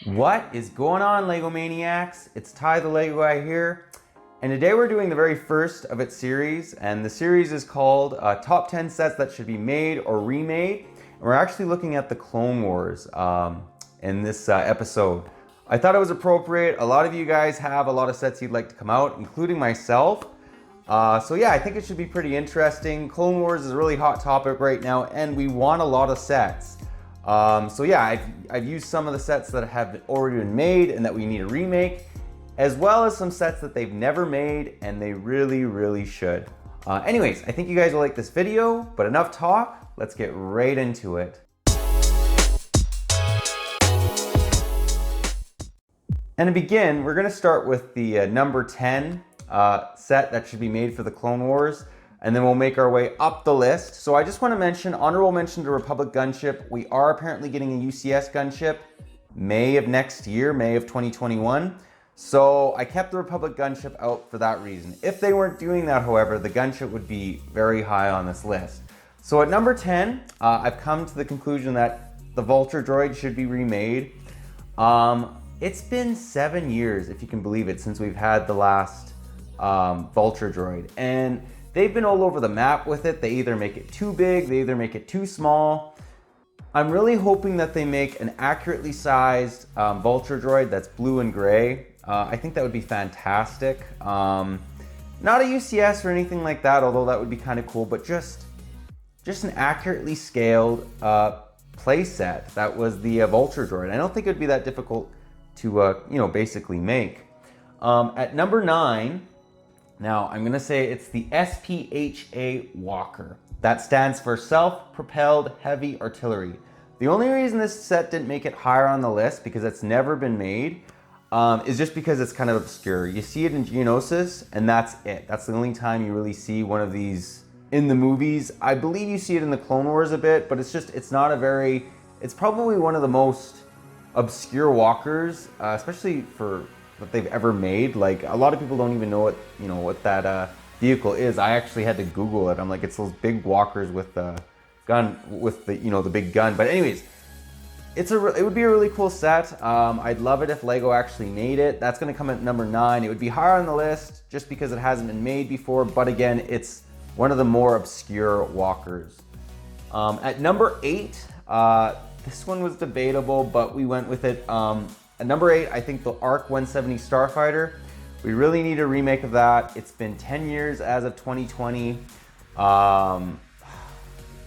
What is going on, Lego Maniacs? It's Ty the Lego guy here, and today we're doing the very first of its series, and the series is called Top 10 Sets That Should Be Made or Remade, and we're actually looking at the Clone Wars in this episode. I thought it was appropriate. A lot of you guys have a lot of sets you'd like to come out, including myself. So yeah, I think it should be pretty interesting. Clone Wars is a really hot topic right now, and we want a lot of sets. So yeah, I've used some of the sets that have already been made and that we need a remake, as well as some sets that they've never made and they really should. Anyways, I think you guys will like this video, but enough talk, let's get right into it. And to begin, we're gonna start with the number 10 set that should be made for the Clone Wars. And then we'll make our way up the list. So I just want to mention, honorable mention to Republic gunship. We are apparently getting a UCS gunship May of next year, May of 2021. So I kept the Republic gunship out for that reason. If they weren't doing that, however, the gunship would be very high on this list. So at number 10, I've come to the conclusion that the Vulture droid should be remade. It's been 7 years, if you can believe it, since we've had the last Vulture droid. And they've been all over the map with it. They either make it too big, they either make it too small. I'm really hoping that they make an accurately sized Vulture droid that's blue and gray. I think that would be fantastic. Not a UCS or anything like that, although that would be kind of cool, but just an accurately scaled play set that was the Vulture droid. I don't think it would be that difficult to basically make. At number 9, now, I'm gonna say it's the SPHA Walker. That stands for Self-Propelled Heavy Artillery. The only reason this set didn't make it higher on the list, because it's never been made, is just because it's kind of obscure. You see it in Geonosis, and that's it. That's the only time you really see one of these in the movies. I believe you see it in the Clone Wars a bit, but it's probably one of the most obscure walkers, especially for that they've ever made. Like, a lot of people don't even know what that vehicle is. I actually had to Google it. I'm like, it's those big walkers with the gun, with the the big gun. But anyways, it would be a really cool set. I'd love it if Lego actually made it. That's gonna come at number 9. It would be higher on the list just because it hasn't been made before. But again, it's one of the more obscure walkers. At number 8, this one was debatable, but we went with it. At number 8, I think the ARC 170 Starfighter. We really need a remake of that. It's been 10 years as of 2020,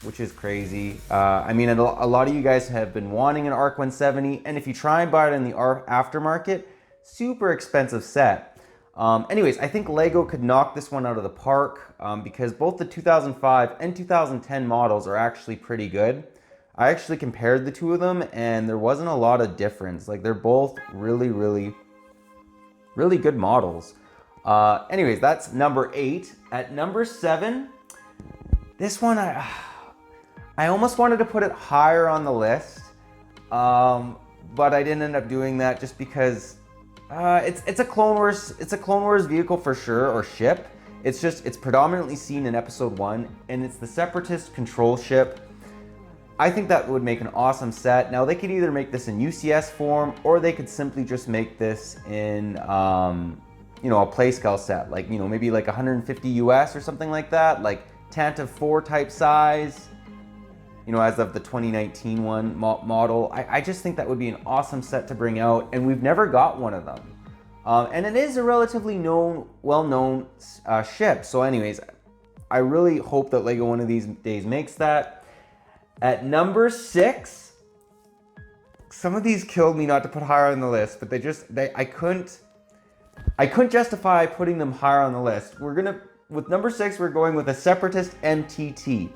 which is crazy. I mean, a lot of you guys have been wanting an ARC 170, and if you try and buy it in the aftermarket, super expensive set. Anyways, I think Lego could knock this one out of the park because both the 2005 and 2010 models are actually pretty good. I actually compared the two of them and there wasn't a lot of difference. Like, they're both really good models. Anyways, that's number 8. At number 7, this one I almost wanted to put it higher on the list, but I didn't end up doing that just because it's a Clone Wars vehicle for sure, or ship. It's predominantly seen in Episode 1, and it's the Separatist control ship. I think that would make an awesome set. Now, they could either make this in UCS form, or they could simply just make this in, a play scale set, like, maybe like 150 US or something like that, like Tantive 4 type size, as of the 2019 one model. I just think that would be an awesome set to bring out, and we've never got one of them. And it is a relatively well-known ship. So anyways, I really hope that Lego one of these days makes that. At number 6, some of these killed me not to put higher on the list, but I couldn't justify putting them higher on the list. With number 6, we're going with a Separatist MTT.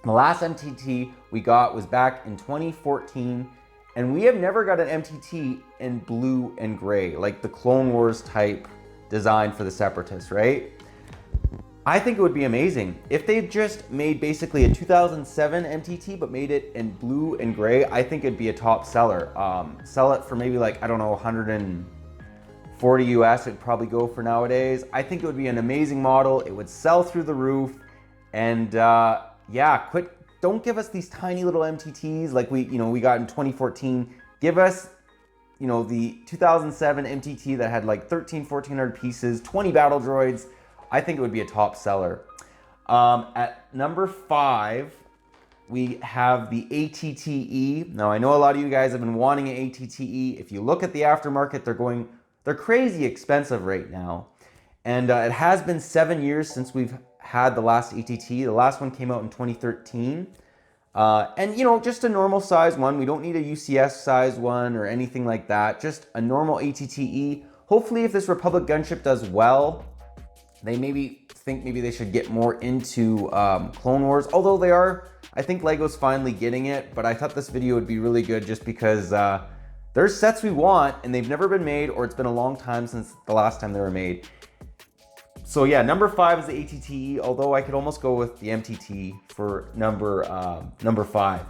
The last MTT we got was back in 2014, and we have never got an MTT in blue and gray, like the Clone Wars type design for the Separatists, right? I think it would be amazing if they just made basically a 2007 MTT but made it in blue and gray. I think it'd be a top seller. Sell it for maybe like, I don't know, 140 US it'd probably go for nowadays. I think it would be an amazing model. It would sell through the roof. And yeah, don't give us these tiny little MTTs like we got in 2014. Give us you know, the 2007 MTT that had like 1400 pieces, 20 battle droids, I think it would be a top seller. At number 5, we have the ATTE. Now, I know a lot of you guys have been wanting an ATTE. If you look at the aftermarket, they're crazy expensive right now. And it has been 7 years since we've had the last ATT. The last one came out in 2013. And, you know, just a normal size one. We don't need a UCS size one or anything like that. Just a normal ATTE. Hopefully, if this Republic gunship does well, they maybe they should get more into Clone Wars. Although they are, I think LEGO's finally getting it. But I thought this video would be really good just because there's sets we want and they've never been made, or it's been a long time since the last time they were made. So yeah, number 5 is the ATTE, although I could almost go with the MTT for number 5.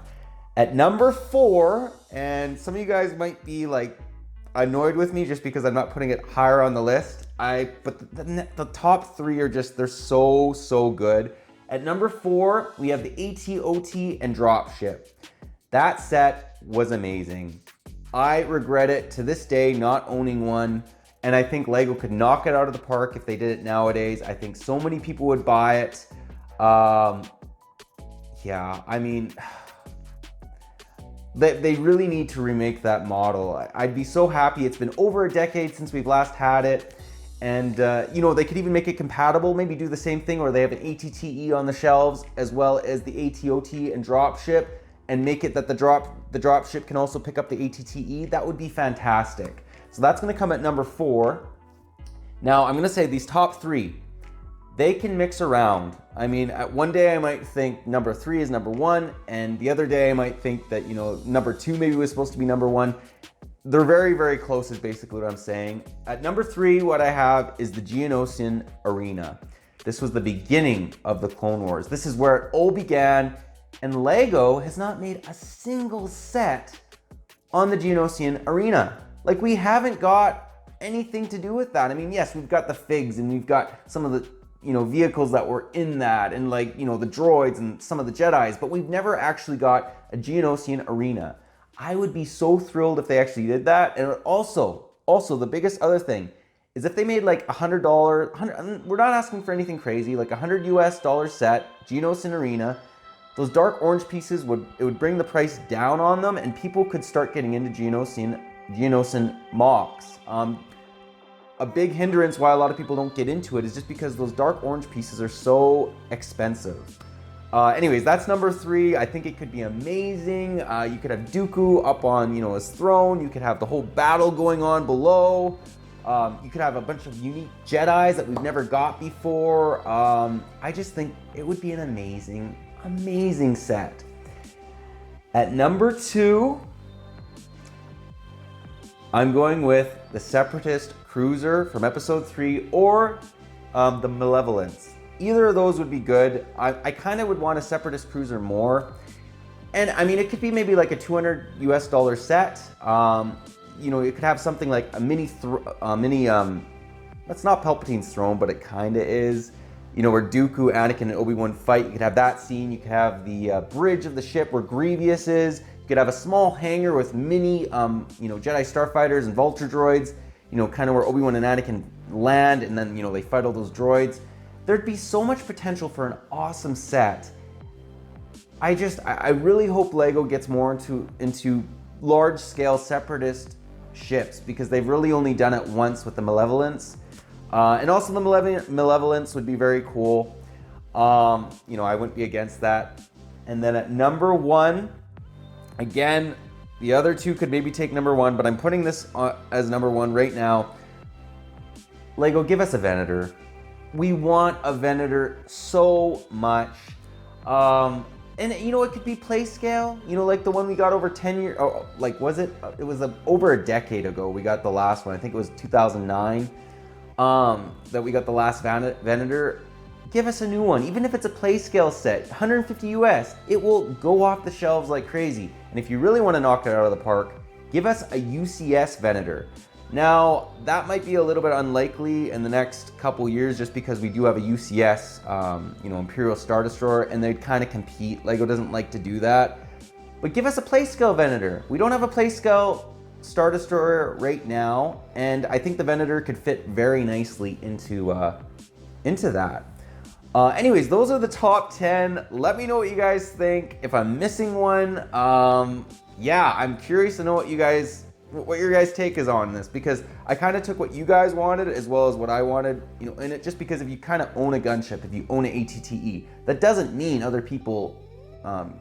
At number 4, and some of you guys might be like annoyed with me just because I'm not putting it higher on the list. But the top 3 are just, they're so good. At number 4, we have the Ato T and Dropship. That set was amazing. I regret it to this day not owning one. And I think LEGO could knock it out of the park if they did it nowadays. I think so many people would buy it. Yeah, I mean, they really need to remake that model. I'd be so happy. It's been over a decade since we've last had it. And, you know, they could even make it compatible, maybe do the same thing, or they have an ATTE on the shelves as well as the Ato T and Dropship, and make it that the Dropship can also pick up the ATTE. That would be fantastic. So that's going to come at number 4. Now, I'm going to say these top 3, they can mix around. I mean, one day I might think number 3 is number 1, and the other day I might think that, you know, number 2 maybe was supposed to be number 1. They're very close is basically what I'm saying. At number 3, what I have is the Geonosian Arena. This was the beginning of the Clone Wars. This is where it all began, and LEGO has not made a single set on the Geonosian Arena. Like, we haven't got anything to do with that. I mean, yes, we've got the figs and we've got some of the, you know, vehicles that were in that, and like, you know, the droids and some of the Jedis, but we've never actually got a Geonosian Arena. I would be so thrilled if they actually did that. And also the biggest other thing is if they made like $100, we're not asking for anything crazy, like $100 US set, Geonosian Arena. Those dark orange pieces would bring the price down on them, and people could start getting into Geonosian mocks. A big hindrance why a lot of people don't get into it is just because those dark orange pieces are so expensive. Anyways, that's number 3. I think it could be amazing. You could have Dooku up on, you know, his throne. You could have the whole battle going on below. You could have a bunch of unique Jedis that we've never got before. I just think it would be an amazing set. At number 2, I'm going with the Separatist Cruiser from Episode 3 or the Malevolence. Either of those would be good. I kind of would want a Separatist Cruiser more. And I mean, it could be maybe like a $200 US set. You know, it could have something like a mini, that's not Palpatine's throne, but it kind of is. You know, where Dooku, Anakin, and Obi-Wan fight. You could have that scene. You could have the bridge of the ship where Grievous is. You could have a small hangar with mini, you know, Jedi starfighters and Vulture droids. You know, kind of where Obi-Wan and Anakin land, and then, you know, they fight all those droids. There'd be so much potential for an awesome set. I really hope LEGO gets more into large-scale Separatist ships, because they've really only done it once with the Malevolence. And also the Malevolence would be very cool. You know, I wouldn't be against that. And then at number 1, again, the other 2 could maybe take number 1, but I'm putting this as number 1 right now. LEGO, give us a Venator. We want a Venator so much. And you know, it could be play scale. You know, like the one we got over 10 years, oh, like was it? It was over a decade ago we got the last one. I think it was 2009 that we got the last Venator. Give us a new one, even if it's a play scale set, 150 US. It will go off the shelves like crazy. And if you really want to knock it out of the park, give us a UCS Venator. Now, that might be a little bit unlikely in the next couple years just because we do have a UCS, you know, Imperial Star Destroyer, and they'd kind of compete. LEGO doesn't like to do that. But give us a play scale Venator. We don't have a play scale Star Destroyer right now, and I think the Venator could fit very nicely into that. Anyways, those are the top 10. Let me know what you guys think. If I'm missing one, yeah, I'm curious to know what your guys' take is on this, because I kind of took what you guys wanted as well as what I wanted, you know, in it, just because if you kind of own a gunship, if you own an ATTE, that doesn't mean other people,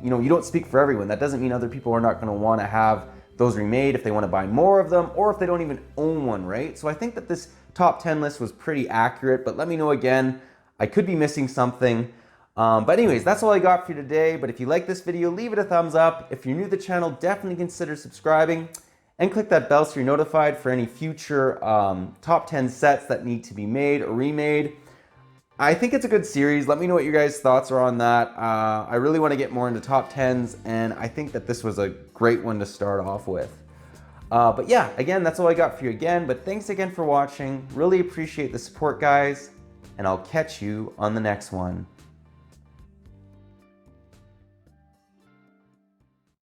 you know, you don't speak for everyone. That doesn't mean other people are not going to want to have those remade if they want to buy more of them, or if they don't even own one, right? So I think that this top 10 list was pretty accurate, but let me know again. I could be missing something. But anyways, that's all I got for you today. But if you like this video, leave it a thumbs up. If you're new to the channel, definitely consider subscribing and click that bell so you're notified for any future top 10 sets that need to be made or remade. I think it's a good series. Let me know what your guys' thoughts are on that. I really want to get more into top 10s, and I think that this was a great one to start off with. But yeah, again, that's all I got for you again. But thanks again for watching. Really appreciate the support, guys, and I'll catch you on the next one.